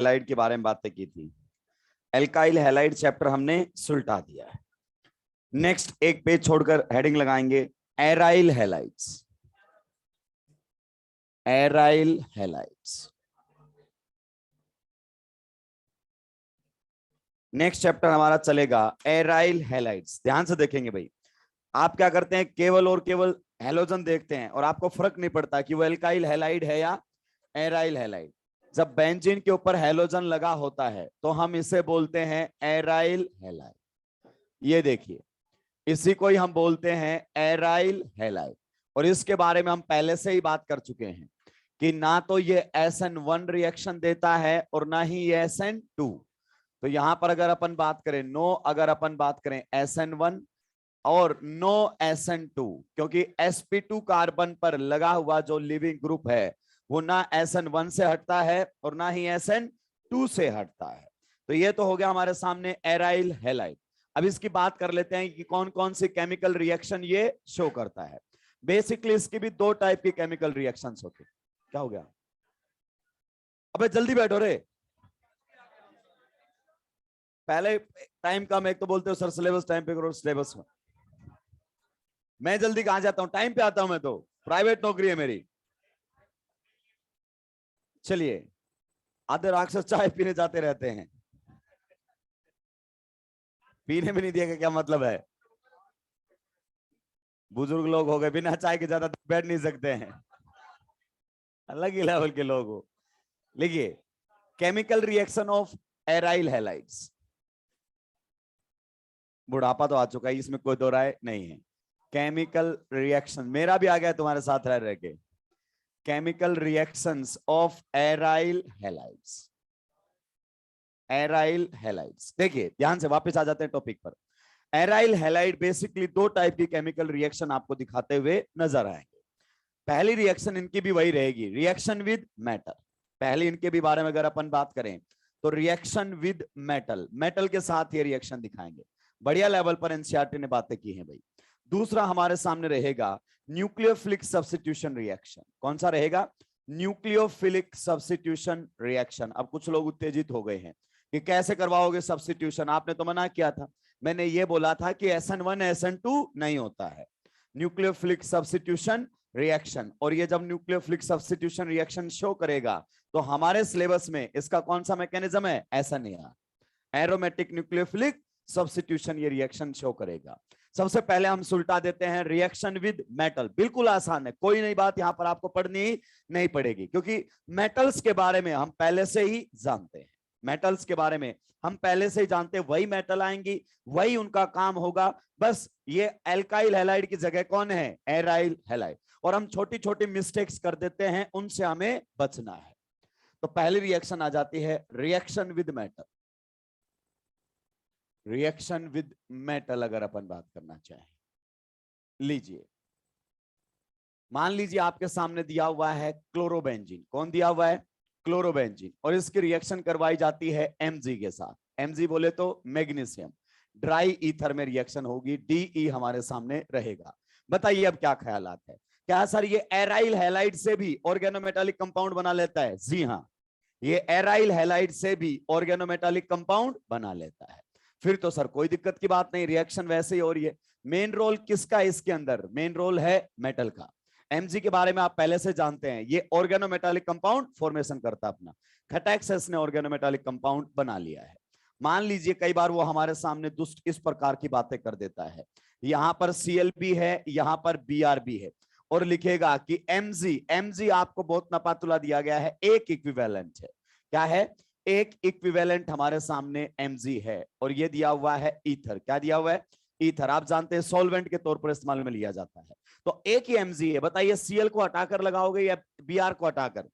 Halide के बारे में बातें की थी। एल्काइल हैलाइड चैप्टर हमने सुलटा दिया है। नेक्स्ट एक पेज छोड़कर हेडिंग लगाएंगे aryl halides. Aryl halides next chapter हमारा चलेगा एराइल हैलाइड्स। ध्यान से देखेंगे भाई, आप क्या करते हैं, केवल और केवल हैलोजन देखते हैं और आपको फर्क नहीं पड़ता कि वो एल्काइल हैलाइड है या एराइल हैलाइड। जब बेंजीन के ऊपर हैलोजन लगा होता है तो हम इसे बोलते हैं एराइल हैलाइड। ये देखिए, इसी को ही हम बोलते हैं एराइल हैलाइड। और इसके बारे में हम पहले से ही बात कर चुके हैं कि ना तो ये SN1 रिएक्शन देता है और ना ही ये SN2। तो यहां पर अगर अपन बात करें अगर अपन बात करें SN1 और नो SN2, क्योंकि sp2 कार्बन पर लगा हुआ जो लिविंग ग्रुप है वो ना SN1 से हटता है और ना ही SN2 से हटता है। तो ये तो हो गया हमारे सामने एराइल हैलाइड। अब इसकी बात कर लेते हैं कि कौन कौन सी केमिकल रिएक्शन ये शो करता है। बेसिकली इसकी भी दो टाइप की केमिकल रिएक्शंस होती है। क्या हो गया, अबे जल्दी बैठो रे, पहले टाइम कम, एक तो बोलते हो सर सिलेबस टाइम पे करो, सिलेबस में मैं जल्दी कहां जाता हूं, टाइम पे आता हूं, मैं तो प्राइवेट नौकरी है मेरी। चलिए, आधे राक्षस चाय पीने जाते रहते हैं, पीने भी नहीं दिया, क्या मतलब है? बुजुर्ग लोग हो गए, बिना चाय के ज्यादा बैठ नहीं सकते हैं, अलग ही लेवल के लोग हो। लिखिए, chemical reaction of aryl halides. बुढ़ापा तो आ चुका है, इसमें कोई दो राय नहीं है। केमिकल रिएक्शन मेरा भी आ गया तुम्हारे साथ रह रह के। Chemical reactions of aryl halides. Aryl halides, देखिए ध्यान से वापस आ जाते हैं टॉपिक पर। एराइल हैलाइड बेसिकली दो टाइप की केमिकल रिएक्शन आपको दिखाते हुए नजर आएंगे। पहली रिएक्शन इनकी भी वही रहेगी, रिएक्शन विद मेटल। पहले इनके भी बारे में अगर अपन बात करें तो रिएक्शन विद मेटल, मेटल के साथ ये रिएक्शन दिखाएंगे। बढ़िया लेवल पर एनसीईआरटी ने बातें की हैं भाई। दूसरा हमारे सामने रहेगा न्यूक्लियोफिलिक सब्स्टिट्यूशन रिएक्शन। कौन सा रहेगा? Nucleophilic substitution reaction. अब कुछ लोग उत्तेजित हो गए हैं कि कैसे करवाओगे सब्स्टिट्यूशन, आपने तो मना किया था। मैंने ये बोला था कि SN1 SN2 नहीं होता है, न्यूक्लियोफिलिक सब्स्टिट्यूशन रिएक्शन। और ये जब न्यूक्लियोफिलिक सब्स्टिट्यूशन रिएक्शन शो करेगा तो हमारे सिलेबस में इसका कौन सा मैकेनिज्म है? SNAR, एरोमेटिक न्यूक्लियोफिलिक सब्स्टिट्यूशन ये रिएक्शन शो करेगा। सबसे पहले हम सुलटा देते हैं रिएक्शन विद मेटल। बिल्कुल आसान है, कोई नई बात यहां पर आपको पढ़नी नहीं पड़ेगी, क्योंकि मेटल्स के बारे में हम पहले से ही जानते हैं। मेटल्स के बारे में हम पहले से ही जानते हैं, वही मेटल आएंगी, वही उनका काम होगा। बस ये एल्काइल हैलाइड की जगह कौन है? Aryl halide. और हम छोटी छोटी मिस्टेक्स कर देते हैं, उनसे हमें बचना है। तो पहली रिएक्शन आ जाती है reaction with metal. Reaction with metal अगर अपन बात करना चाहें, लीजिए मान लीजिए आपके सामने दिया हुआ है क्लोरोबेंजीन। कौन दिया हुआ है? क्लोरोबेंजीन। और इसकी रिएक्शन करवाई जाती है Mg के साथ। Mg बोले तो मैग्नीशियम, ड्राई ईथर में रिएक्शन होगी, De हमारे सामने रहेगा। बताइए अब क्या ख्यालात है? क्या सर ये एराइल हैलाइड से भी ऑर्गेनोमेटालिक कंपाउंड बना लेता है? जी हाँ, ये एराइल हैलाइड से भी ऑर्गेनोमेटालिक कंपाउंड बना लेता है। फिर तो सर कोई दिक्कत की बात नहीं, रिएक्शन वैसे ही हो रही है। मेन रोल किसका है इसके अंदर? मेन रोल है मेटल का। Mg के बारे में आप पहले से जानते हैं, ये ऑर्गेनोमेटालिक कंपाउंड फॉर्मेशन करता है अपना। खटैक्सेस ने ऑर्गेनोमेटालिक कंपाउंड बना लिया है। मान लीजिए कई बार वो हमारे सामने दुष्ट इस प्रकार की बातें कर देता है, यहां पर Cl है, यहां पर Br है, और लिखेगा कि Mg आपको बहुत नपातुला दिया गया है, एक इक्विवेलेंट है। क्या है? एक इक्विवेलेंट हमारे सामने Mg है। और ये दिया हुआ है ईथर। क्या दिया हुआ है? ईथर। आप जानते हैं सॉल्वेंट के तौर पर इस्तेमाल में लिया जाता है। तो एक ही Mg है। बताइए Cl को हटाकर लगाओगे या Br को हटाकर?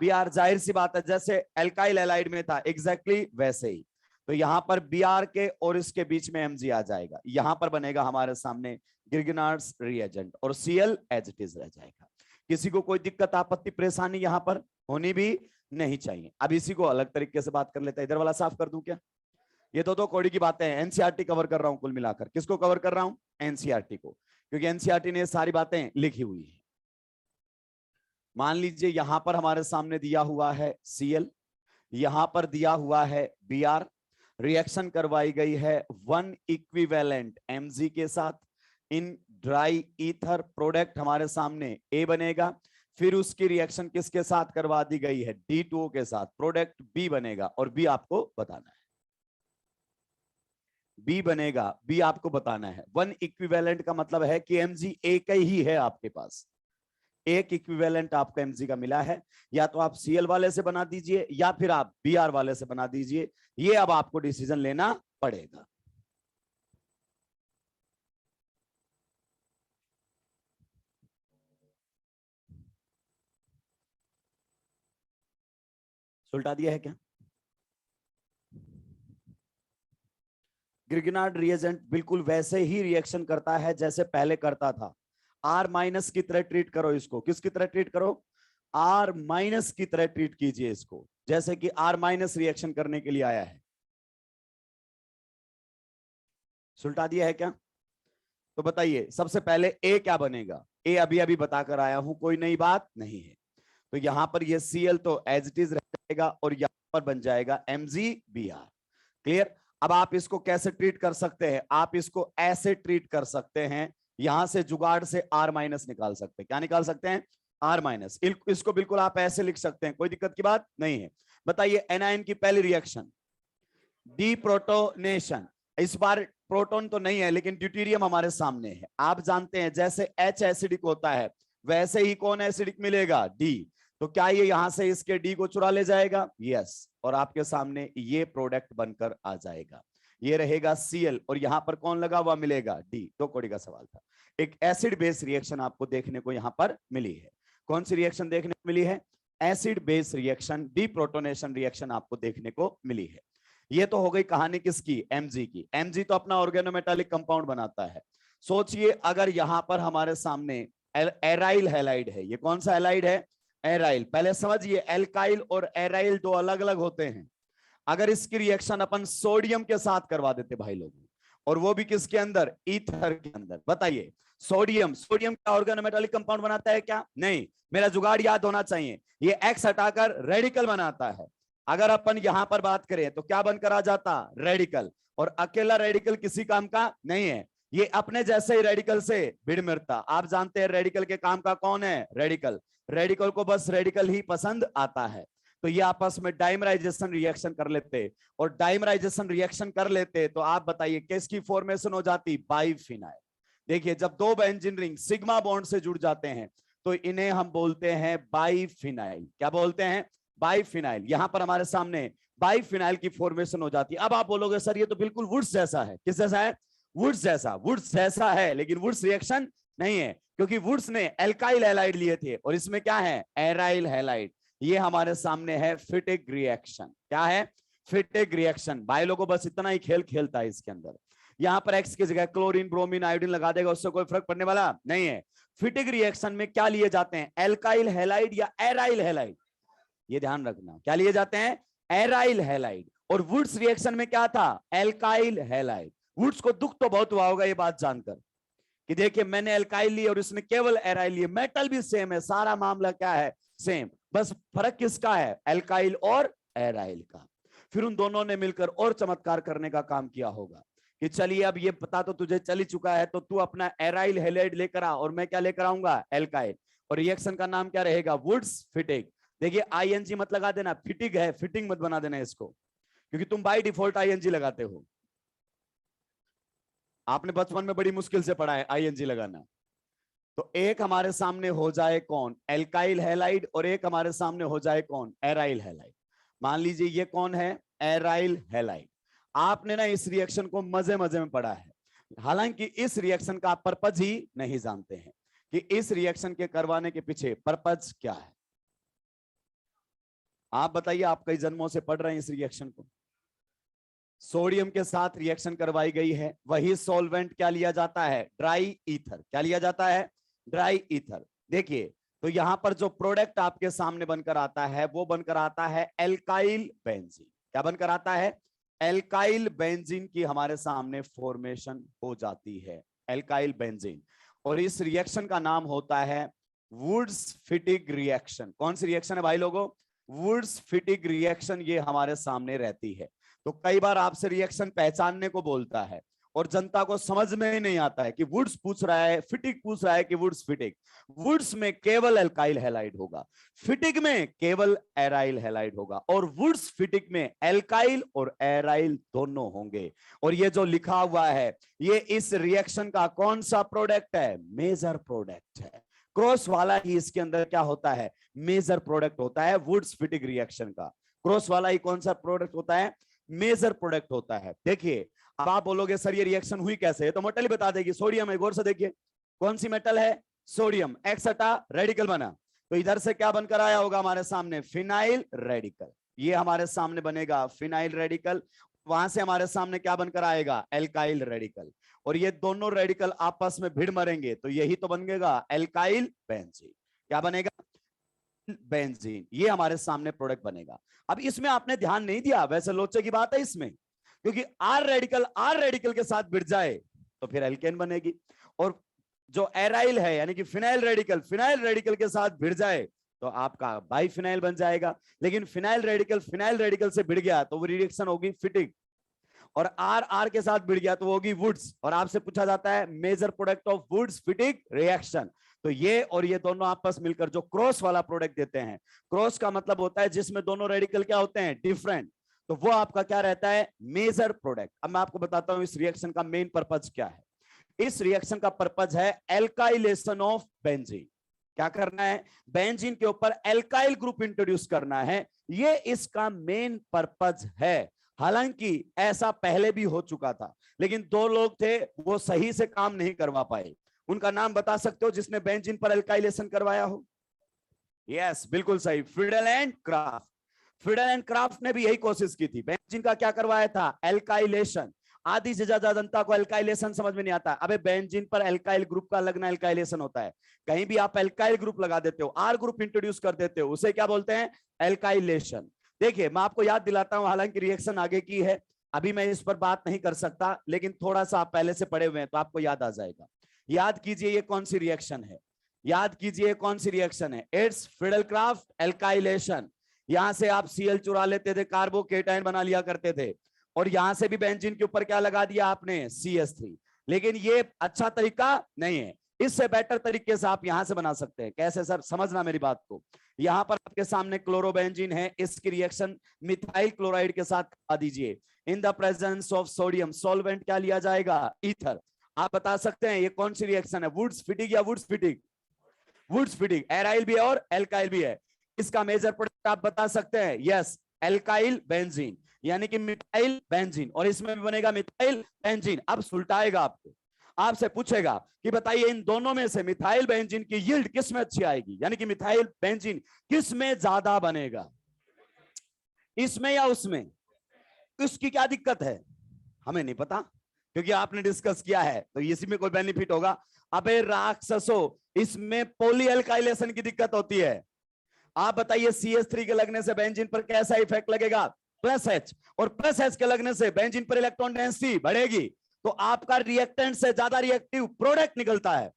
Br, जाहिर सी बात है, जैसे एल्काइल हैलाइड में था एग्जैक्टली वैसे ही। तो यहां पर Br के और इसके बीच में Mg आ जाएगा, यहां पर बनेगा हमारे सामने गिरगिनार्ड्स रिएजेंट, और Cl एज इट इज रह जाएगा। किसी को कोई दिक्कत आपत्ति परेशानी यहां पर होनी भी नहीं चाहिए। अब इसी को अलग तरीके से बात कर लेते हैं, इधर वाला साफ कर दूं क्या? ये दो कौड़ी की बातें हैं, एनसीईआरटी कवर कर रहा हूं कुल मिलाकर। किसको कवर कर रहा हूं? एनसीईआरटी को, क्योंकि एनसीईआरटी ने ये सारी बातें लिखी हुई है। मान लीजिए यहां पर हमारे सामने दिया हुआ है Cl, यहां पर दिया हुआ है Br, रिएक्शन करवाई गई है 1 इक्विवेलेंट Mg के साथ इन ड्राई ईथर, प्रोडक्ट हमारे सामने A बनेगा, फिर उसकी रिएक्शन किसके साथ करवा दी गई है D2O के साथ, प्रोडक्ट B बनेगा और B आपको बताना है, B बनेगा, B आपको बताना है। 1 इक्विवेलेंट का मतलब है कि Mg एक ही है आपके पास, एक इक्विवेलेंट आपको Mg का मिला है, या तो आप Cl वाले से बना दीजिए या फिर आप Br वाले से बना दीजिए, ये अब आपको डिसीजन लेना पड़ेगा। सुलटा दिया है क्या? ग्रिगनार्ड रिएजेंट बिल्कुल वैसे ही रिएक्शन करता है जैसे पहले करता था। R माइनस की तरह ट्रीट करो इसको, किसकी तरह ट्रीट करो? R माइनस की तरह ट्रीट कीजिए इसको, जैसे कि R माइनस रिएक्शन करने के लिए आया है। सुलटा दिया है क्या? तो बताइए सबसे पहले A क्या बनेगा? A अभी अभी बताकर आया हूं, कोई नई बात नहीं है। तो यहां पर ये Cl तो एज इट इज रहेगा और यहां पर बन जाएगा MgBr। क्लियर? अब आप इसको कैसे ट्रीट कर सकते हैं? आप इसको ऐसे ट्रीट कर सकते हैं, यहां से जुगाड़ से R माइनस निकाल सकते हैं। क्या निकाल सकते हैं? R minus. इसको बिल्कुल आप ऐसे लिख सकते हैं, कोई दिक्कत की बात नहीं है। बताइए एनायन की पहली रिएक्शन डीप्रोटोनेशन, इस बार प्रोटॉन तो नहीं है लेकिन ड्यूटेरियम हमारे सामने है। आप जानते हैं जैसे H एसिडिक होता है वैसे ही कौन एसिडिक मिलेगा? D। तो क्या ये यहां से इसके D को चुरा ले जाएगा? यस, और आपके सामने ये प्रोडक्ट बनकर आ जाएगा, ये रहेगा Cl और यहां पर कौन लगा हुआ मिलेगा? D। दो कौड़ी का सवाल था। एक एसिड बेस रिएक्शन आपको देखने को यहां पर मिली है। कौन सी रिएक्शन देखने को मिली है? Acid base reaction, deprotonation reaction आपको देखने को मिली है। ये तो हो गई कहानी किसकी? Mg की। Mg तो अपना ऑर्गेनोमेटालिक कंपाउंड बनाता है। सोचिए अगर यहां पर हमारे सामने एराइल हैलाइड है, ये कौन सा हैलाइड है? एराइल। पहले समझिए एल्काइल और एराइल दो अलग अलग होते हैं। अगर इसकी रिएक्शन अपन सोडियम के साथ करवा देते भाई लोग, और वो भी किसके अंदर? ईथर के अंदर। बताइए सोडियम, सोडियम का ऑर्गेनोमेटालिक कंपाउंड बनाता है क्या? नहीं। मेरा जुगाड़ याद होना चाहिए, ये एक्स हटाकर रेडिकल बनाता है। अगर अपन यहां पर बात करें तो क्या बनकर आ जाता? रेडिकल। और अकेला रेडिकल किसी काम का नहीं है, ये अपने जैसे ही रेडिकल से भिड़ मिलता। आप जानते हैं रेडिकल के काम का कौन है? रेडिकल। रेडिकल को बस रेडिकल ही पसंद आता है। तो ये आपस में डाइमराइजेशन रिएक्शन कर लेते, और डाइमराइजेशन रिएक्शन कर लेते तो आप बताइए किसकी फॉर्मेशन हो जाती? बाइफिनाइल। देखिए जब दो बेंजीन रिंग सिग्मा बॉन्ड से जुड़ जाते हैं तो इन्हें हम बोलते हैं बाइफिनाइल। क्या बोलते हैं? बाइफिनाइल। यहां पर हमारे सामने बाइफिनाइल की फॉर्मेशन हो जाती है। अब आप बोलोगे सर ये तो बिल्कुल वुड्स जैसा है। किस जैसा है? वुड्स जैसा। वुड्स जैसा है लेकिन वुड्स रिएक्शन नहीं है, क्योंकि वुड्स ने एल्काइल हैलाइड लिए थे और इसमें क्या है? Aryl halide. ये हमारे सामने है फिटिक रिएक्शन। क्या है? फिटिक रिएक्शन। भाई लोगों बस इतना ही खेल खेलता है इसके अंदर। यहां पर एक्स की जगह क्लोरीन ब्रोमीन आयोडीन लगा देगा, उससे कोई फर्क पड़ने वाला नहीं है। फिटिक रिएक्शन में क्या लिए जाते हैं? एल्काइल हैलाइड या एराइल हैलाइड। ये ध्यान रखना, क्या लिए जाते हैं? Aryl halide. और वुड्स रिएक्शन में क्या था? Alkyl halide. वुड्स को दुख तो बहुत हुआ होगा ये बात जानकर कि देखिए मैंने एल्काइल ली और इसने केवल एराइल लिए, मेटल भी सेम है, सारा मामला क्या है? सेम। बस फर्क किसका है? एल्काइल और एराइल का। फिर उन दोनों ने मिलकर और चमत्कार करने का काम किया होगा कि चलिए अब ये पता तो तुझे चल ही चुका है, तो तू अपना एराइल हैलाइड लेकर आ और मैं क्या लेकर आऊंगा? एल्काइल। और रिएक्शन का नाम क्या रहेगा? वुड्स फिटिक। देखिए आईएनजी मत लगा देना, फिटिक है, फिटिंग मत बना देना इसको, क्योंकि तुम बाय डिफॉल्ट आईएनजी लगाते हो। आपने बचपन में बड़ी मुश्किल से पढ़ा है आईएनजी लगाना। तो एक हमारे सामने हो जाए कौन? एल्काइल हैलाइड, और एक हमारे सामने हो जाए कौन? Aryl halide. मान लीजिए ये कौन है? Aryl halide. आपने ना इस रिएक्शन को मजे मजे में पढ़ा है, हालांकि इस रिएक्शन का आप पर्पज ही नहीं जानते हैं कि इस रिएक्शन के करवाने के पीछे पर्पज क्या है। आप बताइए, आप कई जन्मों से पढ़ रहे हैं इस रिएक्शन को। सोडियम के साथ रिएक्शन करवाई गई है, वही सॉल्वेंट क्या लिया जाता है? Dry ether. क्या लिया जाता है? Dry ether. देखिए तो यहां पर जो प्रोडक्ट आपके सामने बनकर आता है वो बनकर आता है एल्काइल बेंजीन। क्या बनकर आता है? एल्काइल बेंजीन की हमारे सामने फॉर्मेशन हो जाती है, एल्काइल बेंजीन। और इस रिएक्शन का नाम होता है वुड्स फिटिक रिएक्शन। कौन सी रिएक्शन है भाई लोगों? वुड्स फिटिग रिएक्शन ये हमारे सामने रहती है। तो कई बार आपसे रिएक्शन पहचानने को बोलता है और जनता को समझ में ही नहीं आता है कि वुड्स पूछ रहा है, फिटिग पूछ रहा है कि वुड्स फिटिग। वुड्स में केवल एल्काइल हैलाइड होगा, फिटिग में केवल एराइल हैलाइड होगा, और वुड्स फिटिग में एल्काइल और एराइल दोनों होंगे। और ये जो लिखा हुआ है ये इस रिएक्शन का कौन सा प्रोडक्ट है? मेजर प्रोडक्ट है। क्रॉस वाला ही इसके अंदर क्या होता है? मेजर प्रोडक्ट होता है वुड्स फिटिग रिएक्शन का। क्रॉस वाला ही कौन सा प्रोडक्ट होता है? मेजर प्रोडक्ट होता है। देखिए अब आप बोलोगे सर ये रिएक्शन हुई कैसे? तो मेटल ही बता देगी, सोडियम है। गौर से देखिए कौन सी मेटल है? सोडियम। एक्स हटा, रेडिकल बना, तो इधर से क्या बनकर आया होगा हमारे सामने? Phenyl radical. ये हमारे सामने बनेगा फिनाइल रेडिकल। वहां से हमारे सामने क्या बनकर आएगा? Alkyl radical. और ये दोनों रेडिकल आपस में भिड़ मरेंगे तो यही तो बनेगा एल्काइल बेंजीन। क्या बनेगा? बेंजीन। ये हमारे सामने प्रोडक्ट बनेगा। अब इसमें आपने ध्यान नहीं दिया, वैसे लोचे की बात है इसमें, क्योंकि आर रेडिकल के साथ भिड़ जाए तो फिर एल्केन बनेगी, और जो एराइल है यानी कि फिनाइल रेडिकल के साथ भिड़ जाए तो आपका बाइफिनाइल बन जाएगा। लेकिन फिनाइल रेडिकल से भिड़ गया तो वो रिएक्शन होगी फिटिग, और आर के साथ भिड़ गया तो वो होगी वुड्स। और आपसे पूछा जाता है major product of Wurtz Fittig reaction, तो ये और ये दोनों आपस मिलकर जो क्रॉस वाला प्रोडक्ट देते हैं। क्रॉस का मतलब होता है जिसमें दोनों रेडिकल क्या होते हैं? डिफरेंट। तो वो आपका क्या रहता है? Major product. अब मैं आपको बताता हूं इस रिएक्शन का मेन पर्पज क्या है। इस रिएक्शन का पर्पज है एल्काइलेशन ऑफ बेंजीन। क्या करना है? बेंजीन के ऊपर एल्काइल ग्रुप इंट्रोड्यूस करना है, ये इसका मेन पर्पज है। हालांकि ऐसा पहले भी हो चुका था, लेकिन दो लोग थे वो सही से काम नहीं करवा पाए। उनका नाम बता सकते हो जिसने बेंजीन पर एल्काइलेशन करवाया हो? यस, बिल्कुल सही, Friedel and craft. Friedel and craft ने भी यही कोशिश की थी। बेंजीन का क्या करवाया था? एल्काइलेशन। आधी से ज्यादा जनता को एल्काइलेशन समझ में नहीं आता। अबे बेंजीन पर एल्काइल ग्रुप का लगना एल्काइलेशन होता है। कहीं भी आप एल्काइल ग्रुप लगा देते हो, आर ग्रुप इंट्रोड्यूस कर देते हो, उसे क्या बोलते हैं? एल्काइलेशन। देखिए मैं आपको याद दिलाता हूं, हालांकि रिएक्शन आगे की है, अभी मैं इस पर बात नहीं कर सकता, लेकिन थोड़ा सा आप पहले से पढ़े हुए हैं तो आपको याद आ जाएगा। याद कीजिए ये कौन सी रिएक्शन है? याद कीजिए कौन सी रिएक्शन है? It's Friedel craft alkylation. यहां से आप Cl चुरा लेते थे, कार्बोकेटाइन बना लिया करते थे, और यहां से भी बेंजीन के ऊपर क्या लगा दिया आपने? CH3। लेकिन ये अच्छा तरीका नहीं है, इससे बेटर तरीके से आप यहां से बना सकते हैं। कैसे सर? समझना मेरी बात को। यहां पर आपके सामने क्लोरोबेंजीन है, इसकी रिएक्शन मिथाइल क्लोराइड के साथ करवा दीजिए। In the presence of sodium solvent क्या लिया जाएगा? ईथर। आप बता सकते हैं ये कौन सी रिएक्शन है? वुड्स फिटिग या वुड्स फिटिग? वुड्स फिटिग। एराइल भी है और एल्काइल भी है। इसका मेजर प्रोडक्ट आप बता सकते हैं? यस, एल्काइल बेंजीन, यानी कि मिथाइल बेंजीन, और इसमें भी बनेगा मिथाइल बेंजीन। अब सुलटाएगा आपको, आपसे पूछेगा कि बताइए इन दोनों में से मिथाइल बेंजीन की यील्ड किस में अच्छी आएगी, यानी कि मिथाइल बेंजीन किस में ज्यादा बनेगा, इसमें या उसमें? इसकी क्या दिक्कत है? हमें नहीं पता, क्योंकि आपने डिस्कस किया है तो इसी में कोई बेनिफिट होगा? अबे राक्षसो, इसमें पॉलीएल्काइलेशन की दिक्कत होती है। आप बताइए CH3 के लगने से बेंजीन पर कैसा इफेक्ट लगेगा? +H, और +H के लगने से बेंजीन पर इलेक्ट्रॉन डेंसिटी बढ़ेगी, तो आपका रिएक्टेंट से ज्यादा रिएक्टिव प्रोडक्ट निकलता है,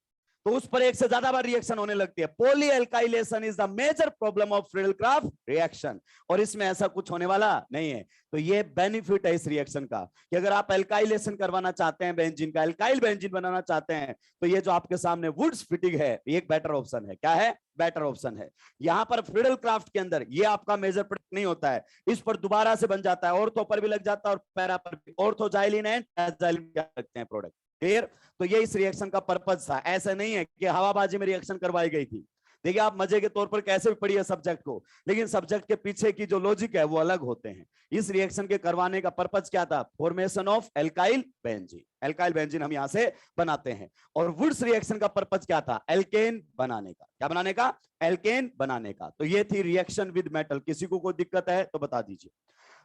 तो उस पर एक से ज्यादा बार रिएक्शन होने लगती है। Polyalkylation is the major problem of Friedel Crafts reaction, और इसमें ऐसा कुछ होने वाला नहीं है। तो ये बेनिफिट है इस रिएक्शन का कि अगर आप एल्काइलेशन करवाना चाहते हैं बेंजीन का, एल्काइल बेंजीन बनाना चाहते हैं, तो ये जो आपके सामने वुड्स फिटिग है ये एक बेटर ऑप्शन है। क्या है? बेटर ऑप्शन है। यहां पर फ्रीडल क्राफ्ट के अंदर ये आपका मेजर प्रोडक्ट नहीं होता है, इस पर दोबारा से बन जाता है, ऑर्थो पर भी लग जाता है और पैरा पर भी। ऑर्थोजाइलिन एंड एजाइलिन क्या लगते हैं प्रोडक्ट। क्लियर? तो ये इस रिएक्शन का पर्पज था। ऐसा नहीं है कि हवाबाजी में रिएक्शन करवाई गई थी। देखिए आप मजे के तौर पर कैसे भी पढ़िए सब्जेक्ट को, लेकिन सब्जेक्ट के पीछे की जो लॉजिक है वो अलग होते हैं। इस रिएक्शन के करवाने का पर्पज क्या था? Formation of alkyl benzene. Alkyl benzene हम यहां से बनाते हैं। और वुड्स रिएक्शन का पर्पज क्या था? एल्केन बनाने का। क्या बनाने का? एल्केन बनाने का। तो ये थी रिएक्शन विद मेटल। किसी को कोई दिक्कत है तो बता दीजिए।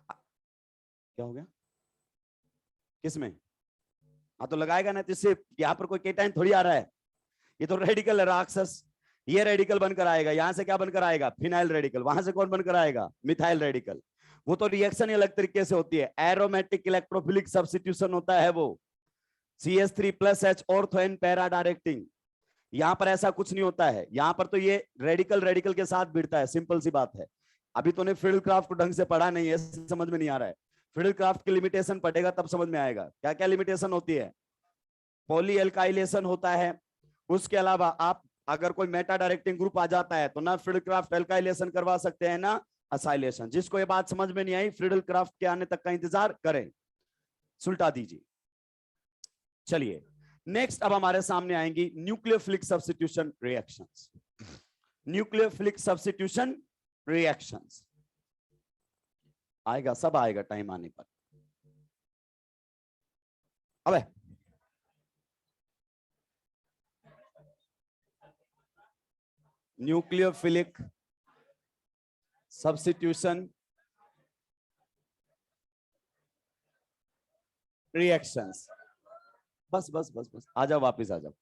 क्या हो गया? किसमें? हाँ तो लगाएगा ना, तो इससे यहाँ पर कोई केटाइन थोड़ी आ रहा है, ये तो रेडिकल है राक्षस। ये रेडिकल बनकर आएगा, यहां से क्या बनकर आएगा? Phenyl radical. वहां से कौन बनकर आएगा? Methyl radical. वो तो रिएक्शन ही अलग तरीके से होती है, एरोमेटिक इलेक्ट्रोफिलिक सब्स्टिट्यूशन होता है वो। CH3+H ortho and para directing. यहां पर ऐसा कुछ नहीं होता है, यहां पर तो ये रेडिकल के साथ भिड़ता है, सिंपल सी बात है। अभी तूने फ्रिडल क्राफ्ट को ढंग से पढ़ा नहीं है, समझ में नहीं आ रहा है। फ्रिडल क्राफ्ट की लिमिटेशन पढ़ेगा तब समझ में आएगा क्या क्या लिमिटेशन होती है। पॉली एल्काइलेशन होता है, उसके अलावा आप अगर कोई मेटा डायरेक्टिंग ग्रुप आ जाता है तो ना फ्रिडल क्राफ्ट एल्काइलेशन करवा सकते हैं ना असाइलेशन। जिसको ये बात समझ में नहीं आई फ्रिडल क्राफ्ट के आने तक का इंतजार करें, सुलटा दीजिए। चलिए नेक्स्ट अब हमारे सामने आएंगी nucleophilic substitution reactions. Nucleophilic substitution reactions आएगा, सब आएगा टाइम आने पर। अबे न्यूक्लियोफिलिक सब्स्टिट्यूशन रिएक्शंस, बस बस बस बस आ जाओ, वापस आ जाओ।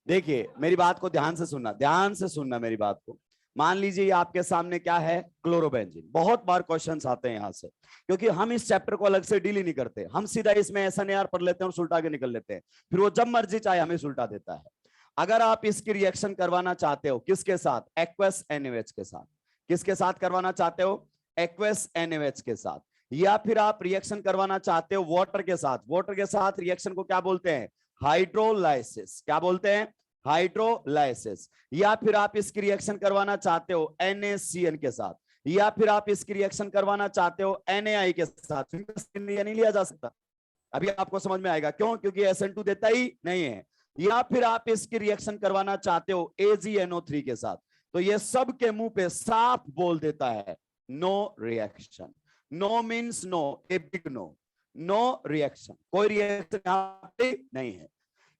देखिए मेरी बात को ध्यान से सुनना, ध्यान से सुनना मेरी बात को। मान लीजिए ये आपके सामने क्या है, क्लोरोबेंजीन। बहुत बार क्वेश्चंस आते हैं यहां से, क्योंकि हम इस चैप्टर को अलग से डील ही नहीं करते, हम सीधा इसमें SNAR पढ़ लेते हैं और सुलटा के निकल लेते हैं, फिर वो जब मर्जी चाहे हमें सुलटा देता है। अगर आप इसकी रिएक्शन करवाना चाहते हो किसके साथ, एक्वस NaOH के साथ। किसके साथ करवाना चाहते हो, एक्वस NaOH के साथ। या फिर आप रिएक्शन करवाना चाहते हो वाटर के साथ। वाटर के साथ रिएक्शन को क्या बोलते हैं, हाइड्रोलाइसिस। क्या बोलते हैं, हाइड्रोलाइसिस। या फिर आप इसकी रिएक्शन करवाना चाहते हो NaCN के साथ, या फिर आप इसकी रिएक्शन करवाना चाहते हो NaI के साथ। नहीं लिया जा सकता, अभी आपको समझ में आएगा क्यों, क्योंकि SN2 देता ही नहीं है। या फिर आप इसकी रिएक्शन करवाना चाहते हो AgNO3 के साथ, तो ये सब के मुंह पे साफ बोल देता है no reaction. No means no, a big no, no reaction, कोई रिएक्शन यहां पे नहीं है।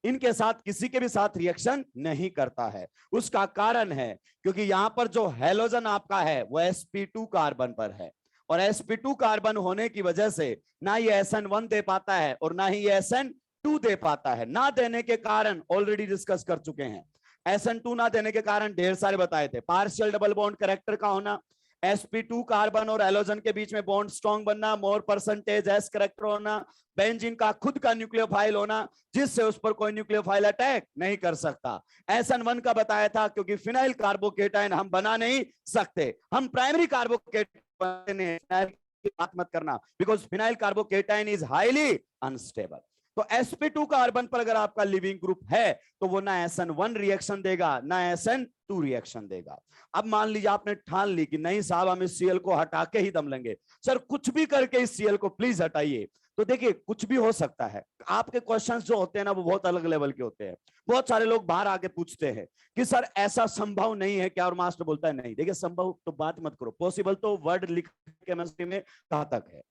इनके साथ किसी के भी साथ रिएक्शन नहीं करता है। उसका कारण है क्योंकि यहां पर जो हैलोजन आपका है वो sp2 कार्बन पर है, और sp2 कार्बन होने की वजह से ना ये SN1 दे पाता है और ना ही ये SN2 दे पाता है। ना देने के कारण ऑलरेडी डिस्कस कर चुके हैं। SN2 ना देने के कारण ढेर सारे बताए थे, पार्शियल डबल बॉन्ड कैरेक्टर का होना, sp2 कार्बन और हैलोजन के बीच में बॉन्ड स्ट्रॉन्ग बनना, मोर परसेंटेज s कैरेक्टर होना, बेंजीन का खुद का न्यूक्लियोफाइल होना जिससे उस पर कोई न्यूक्लियोफाइल अटैक नहीं कर सकता। SN1 का बताया था क्योंकि फिनाइल कार्बोकेटाइन हम बना नहीं सकते, हम प्राइमरी कार्बोकेटाइन की बात मत करना, because phenyl carbocation is highly unstable. तो sp2 कार्बन पर अगर आपका लिविंग ग्रुप है तो वो ना SN1 रिएक्शन देगा ना SN2 रिएक्शन देगा। अब मान लीजिए आपने ठान ली कि नहीं साहब हम इस Cl को हटा के ही दम लेंगे, सर कुछ भी करके इस Cl को प्लीज हटाइए। तो देखिए कुछ भी हो सकता है, आपके क्वेश्चंस जो होते हैं ना वो बहुत अलग लेवल के होते हैं। बहुत सारे लोग बाहर आके पूछते हैं कि सर ऐसा संभव नहीं है क्या, और मास्टर बोलता है नहीं। देखिए संभव तो बात मत करो, पॉसिबल तो वर्ड लिख केमिस्ट्री में कहां तक है।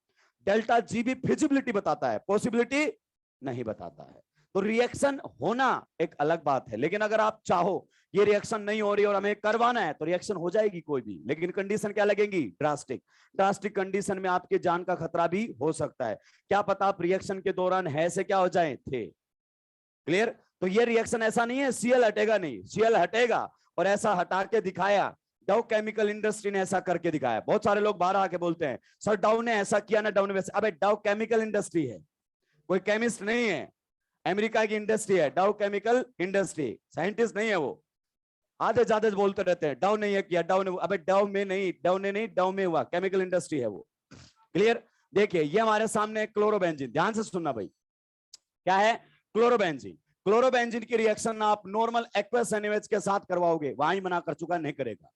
डेल्टा G भी फिजिबिलिटी बताता है, पॉसिबिलिटी नहीं बताता है। तो रिएक्शन होना एक अलग बात है, लेकिन अगर आप चाहो ये रिएक्शन नहीं हो रही और हमें करवाना है तो रिएक्शन हो जाएगी कोई भी, लेकिन कंडीशन क्या लगेगी, ड्रास्टिक। ड्रास्टिक कंडीशन में आपके जान का खतरा भी हो सकता है, क्या पता आप रिएक्शन के दौरान है से क्या हो जाए थे। क्लियर। तो ये रिएक्शन ऐसा नहीं है Cl हटेगा नहीं, Cl हटेगा, और ऐसा हटा के दिखाया डाउ केमिकल इंडस्ट्री ने, ऐसा करके दिखाया। बहुत सारे लोग बाहर आके बोलते हैं सर डाउ ने ऐसा किया ना, डाउ ने वैसे। अबे डाउ केमिकल इंडस्ट्री है, कोई केमिस्ट नहीं है, अमेरिका की इंडस्ट्री है डाउ केमिकल इंडस्ट्री, साइंटिस्ट नहीं है वो। आधे ज्यादा बोलते रहते हैं डाउ नहीं है किया, डाउ ने, अबे डाउ में नहीं, डाउ ने नहीं, डाउ में हुआ, केमिकल इंडस्ट्री है वो। क्लियर। देखिए ये हमारे सामने क्लोरोबेंजीन, ध्यान से सुनना भाई, क्या है क्लोरोबेंजीन। क्लोरोबेंजीन की रिएक्शन आप नॉर्मल एक्वस NaOH के साथ करवाओगे, वहां ही मना कर चुका, नहीं करेगा।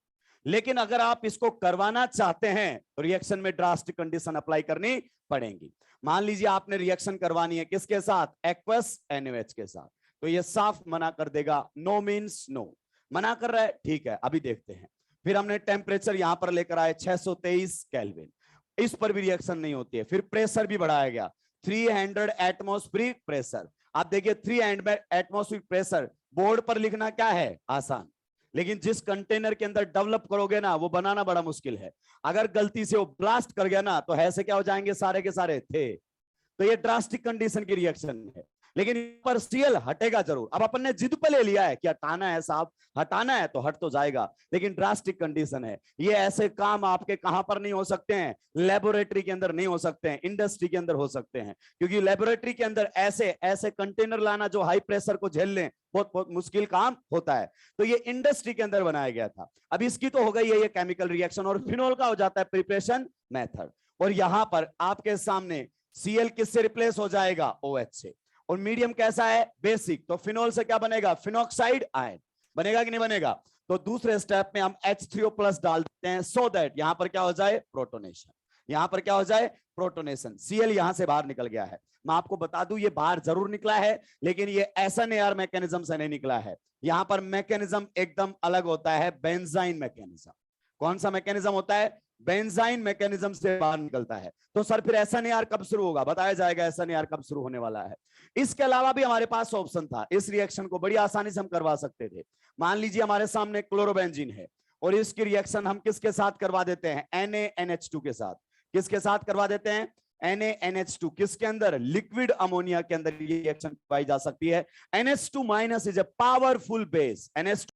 लेकिन अगर आप इसको करवाना चाहते हैं तो रिएक्शन में ड्रास्टिक कंडीशन अप्लाई करनी पड़ेगी। मान लीजिए आपने रिएक्शन करवानी है किसके साथ, एक्वस NaOH के साथ, तो ये साफ मना कर देगा, नो मीन्स नो। मना कर रहा है, ठीक है अभी देखते हैं। फिर हमने टेम्परेचर यहां पर लेकर आए 623 केल्विन, इस पर भी रिएक्शन नहीं होती है। फिर प्रेशर भी बढ़ाया गया 300 एटमॉस्फेरिक प्रेशर। आप देखिए 300 एटमॉस्फेरिक प्रेशर, बोर्ड पर लिखना क्या है आसान, लेकिन जिस कंटेनर के अंदर डेवलप करोगे ना वो बनाना बड़ा मुश्किल है। अगर गलती से वो ब्लास्ट कर गया ना तो है से क्या हो जाएंगे सारे के सारे थे। तो ये ड्रास्टिक कंडीशन की रिएक्शन है। लेकिन पर Cl हटेगा जरूर। अब अपन ने जिद पे ले लिया है कि हटाना है साहब, हटाना है तो हट तो जाएगा, लेकिन ड्रास्टिक कंडीशन है। ये ऐसे काम आपके कहां पर नहीं हो सकते हैं, लेबोरेटरी के अंदर नहीं हो सकते हैं, इंडस्ट्री के अंदर हो सकते हैं, क्योंकि लेबोरेटरी के अंदर ऐसे ऐसे कंटेनर लाना जो हाई प्रेशर को झेल लें, बहुत बहुत मुश्किल काम होता है। तो ये इंडस्ट्री के अंदर बनाया गया था। अब इसकी तो हो गई है ये केमिकल रिएक्शन, और फिनोल का हो जाता है प्रिपरेशन मेथड। और यहां पर आपके सामने Cl किससे रिप्लेस हो जाएगा, OH से। और मीडियम कैसा है, बेसिक, तो फिनोल से क्या बनेगा, फिनॉक्साइड आयन बनेगा कि नहीं बनेगा। तो दूसरे स्टेप में हम H3O+ डाल देते हैं, सो दैट यहां पर क्या हो जाए, प्रोटोनेशन। यहां पर क्या हो जाए, प्रोटोनेशन। Cl यहां से बाहर निकल गया है। मैं आपको बता दूं ये बाहर जरूर निकला है, लेकिन ये SN_AR मैकेनिज्म से नहीं निकला है। यहां पर मैकेनिज्म एकदम अलग होता है, बेंजाइन मैकेनिज्म। कौन सा मैकेनिज्म होता है, बेंजाइन मैकेनिज्म से बाहर निकलता है। तो सर फिर SN_AR कब शुरू होगा, बताया जाएगा SN_AR कब शुरू होने वाला है। इसके अलावा भी हमारे पास ऑप्शन था, इस रिएक्शन को बड़ी आसानी से हम करवा सकते थे। मान लीजिए हमारे सामने क्लोरोबेंजीन है, और इसकी रिएक्शन हम किसके साथ करवा देते हैं, NaNH2 के साथ। किसके साथ करवा देते हैं, NaNH2। किसके अंदर, लिक्विड अमोनिया के अंदर ये रिएक्शन करवाई जा सकती है। NH2- is a powerful base, NH2